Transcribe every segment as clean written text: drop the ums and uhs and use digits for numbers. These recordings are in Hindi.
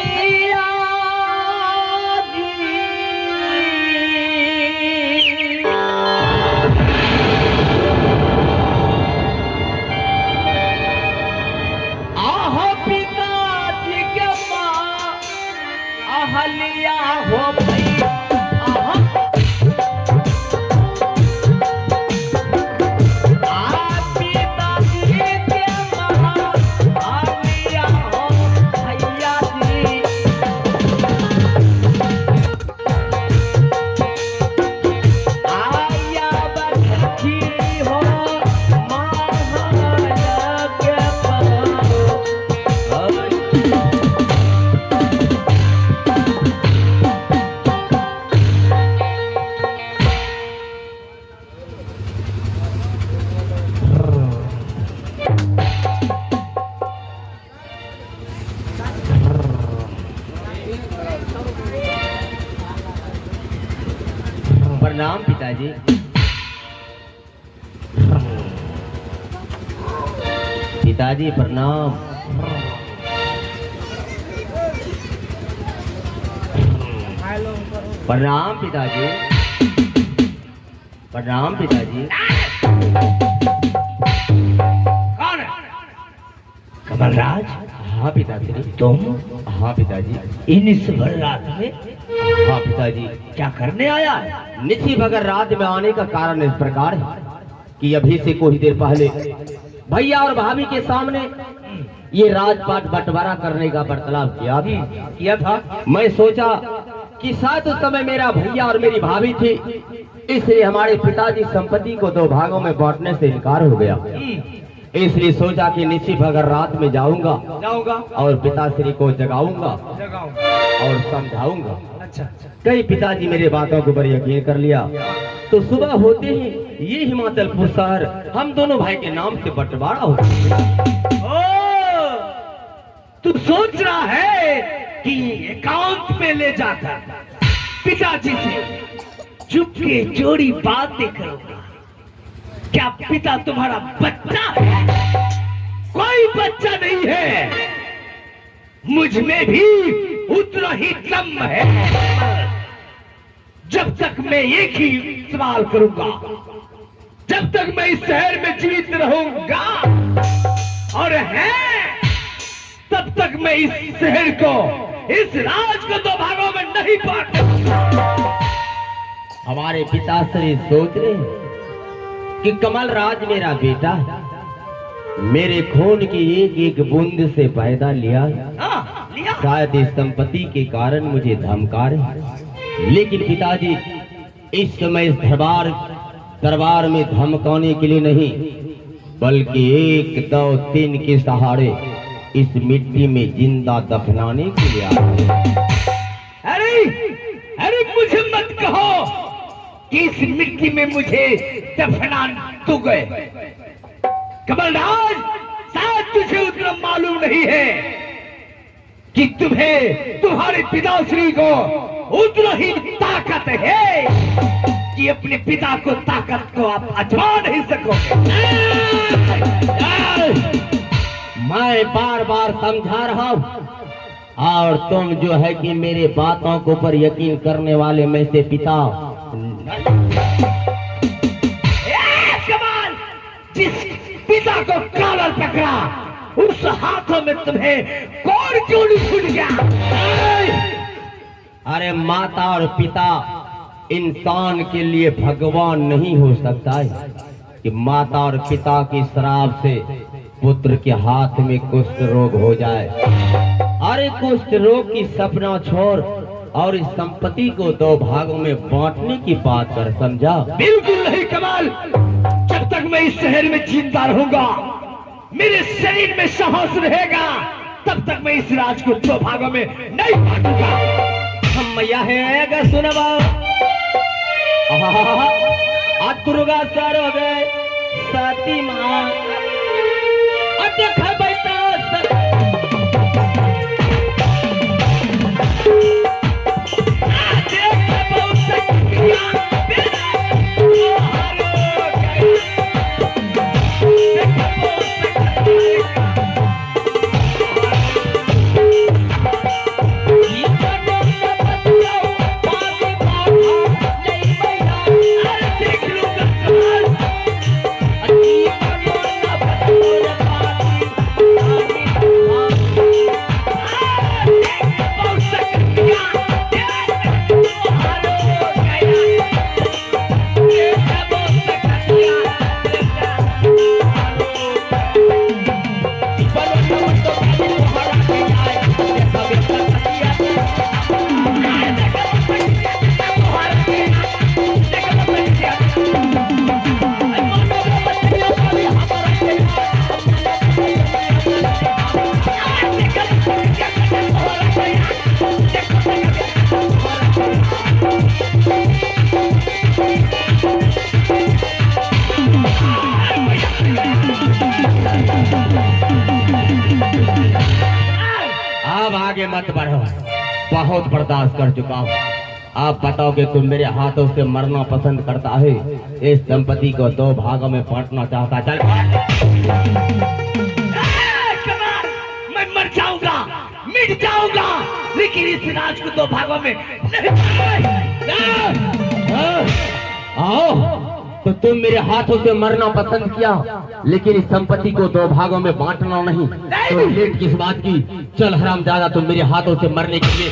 भैया आह पिताजी के माँ अहलिया हो भैया प्रणाम पिताजी। पिताजी प्रणाम। प्रणाम पिताजी। प्रणाम पिताजी। कौन है? कमलराज? हाँ पिताजी। तुम? हाँ पिताजी। इस भर रात में? हाँ पिताजी। क्या करने आया है? निशी भगर रात में आने का कारण इस प्रकार है कि अभी से कुछ देर पहले भैया और भाभी के सामने ये राजपाट बंटवारा करने का बर्ताव किया था। मैं सोचा कि शायद उस समय मेरा भैया और मेरी भाभी थी, इसलिए हमारे पिताजी संपत्ति को दो भागों में बांटने से इनकार हो गया। इसलिए सोचा कि निशी भगर रात में जाऊंगा और पिताश्री को जगाऊंगा और समझाऊंगा। अच्छा। कई पिताजी मेरे बातों के ऊपर यकीन कर लिया, तो सुबह होते ही ये हिमाचलपुर शहर हम दोनों भाई के नाम से बंटवारा हो गया। तू सोच रहा है कि एकांत में ले जाकर पिताजी से चुपके चोरी बातें करोगा? क्या पिता तुम्हारा बच्चा है? कोई बच्चा नहीं है, मुझ में भी उतना ही दम है। जब तक मैं एक ही सवाल करूंगा, जब तक मैं इस शहर में जीवित रहूंगा और है, तब तक मैं इस शहर को, इस राज को दो भागों में नहीं बांटूंगा। हमारे पिताश्री सोच रहे हैं कि कमल राज मेरा बेटा है, मेरे खून की एक एक बूंद से पैदा लिया, शायद इस संपत्ति के कारण मुझे धमका रहे। लेकिन पिताजी इस समय इस दरबार में धमकाने के लिए नहीं, बल्कि 1 2 3 के सहारे इस मिट्टी में जिंदा दफनाने के लिए आए। अरे मुझे मत कहो कि इस मिट्टी में मुझे दफना तू गए। कमलराज, शायद तुझे उतना मालूम नहीं है कि तुम्हें, तुम्हारे पिताश्री को उतना ही ताकत है कि अपने पिता को, ताकत को आप आजमा नहीं सकोगे। मैं बार बार समझा रहा हूँ, और तुम जो है कि मेरे बातों के ऊपर यकीन करने वाले में से पिता। कमाल, जिस पिता को कॉलर पकड़ा, उस हाथों में तुम्हें कौन क्यों नहीं छूट गया? अरे माता और पिता इंसान के लिए भगवान नहीं हो सकता है कि माता और पिता की श्राप से पुत्र के हाथ में कुष्ठ रोग हो जाए। अरे कुष्ठ रोग की सपना छोड़ और इस संपत्ति को 2 भागों में बांटने की बात कर, समझा? बिल्कुल नहीं कमाल। जब तक मैं इस शहर में जिंदा रहूंगा, मेरे शरीर में साहस रहेगा, तब तक मैं इस राज को 2 भागों में नहीं बांटूंगा। हम मैया है सुनवा दुर्गा सर हो गए सती माँ आगे मत बढ़ो, बहुत बर्दाश्त कर चुका हूँ। आप बताओ कि तुम मेरे हाथों से मरना पसंद करता है, इस संपत्ति को 2 भागों में बांटना चाहता। चल कमाल, मैं मर जाऊंगा, मिट जाऊंगा, लेकिन इस राज को 2 भागों में आओ, तो तुम मेरे हाथों से मरना पसंद किया, लेकिन इस संपत्ति को 2 भागों में बांटना नहीं। तो लेट किस बात की? चल हरामजादा, तुम मेरे हाथों से मरने के लिए।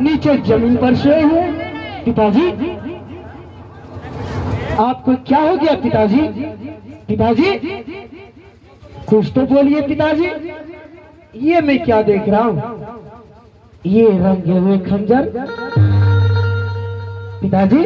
नीचे जमीन पर सोए हुए। पिताजी, आपको क्या हो गया पिताजी? पिताजी, कुछ तो बोलिए पिताजी। ये मैं क्या देख रहा हूँ? ये रंगे हुए खंजर। पिताजी,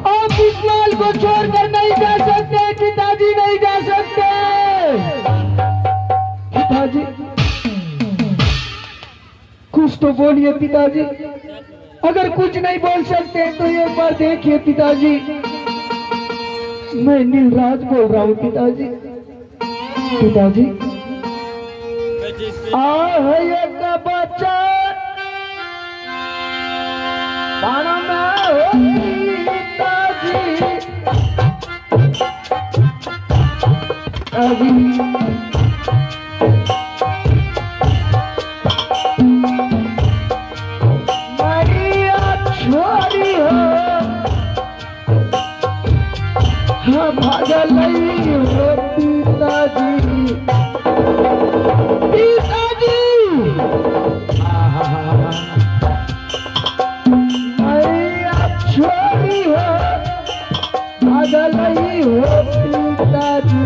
आप इस माल को छोड़कर नहीं जा सकते पिताजी, नहीं जा सकते पिताजी। कुछ तो बोलिए पिताजी। अगर कुछ नहीं बोल सकते तो एक बार देखिए पिताजी। मैं नीलराज बोल रहा हूँ पिताजी। पिताजी, एक बच्चा पाना में हो पिताजी। अभी छोरी हो, हाँ भागल हो पिताजी। पिताजी, छोरी हो, भागल हो पिताजी।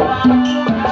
बाबा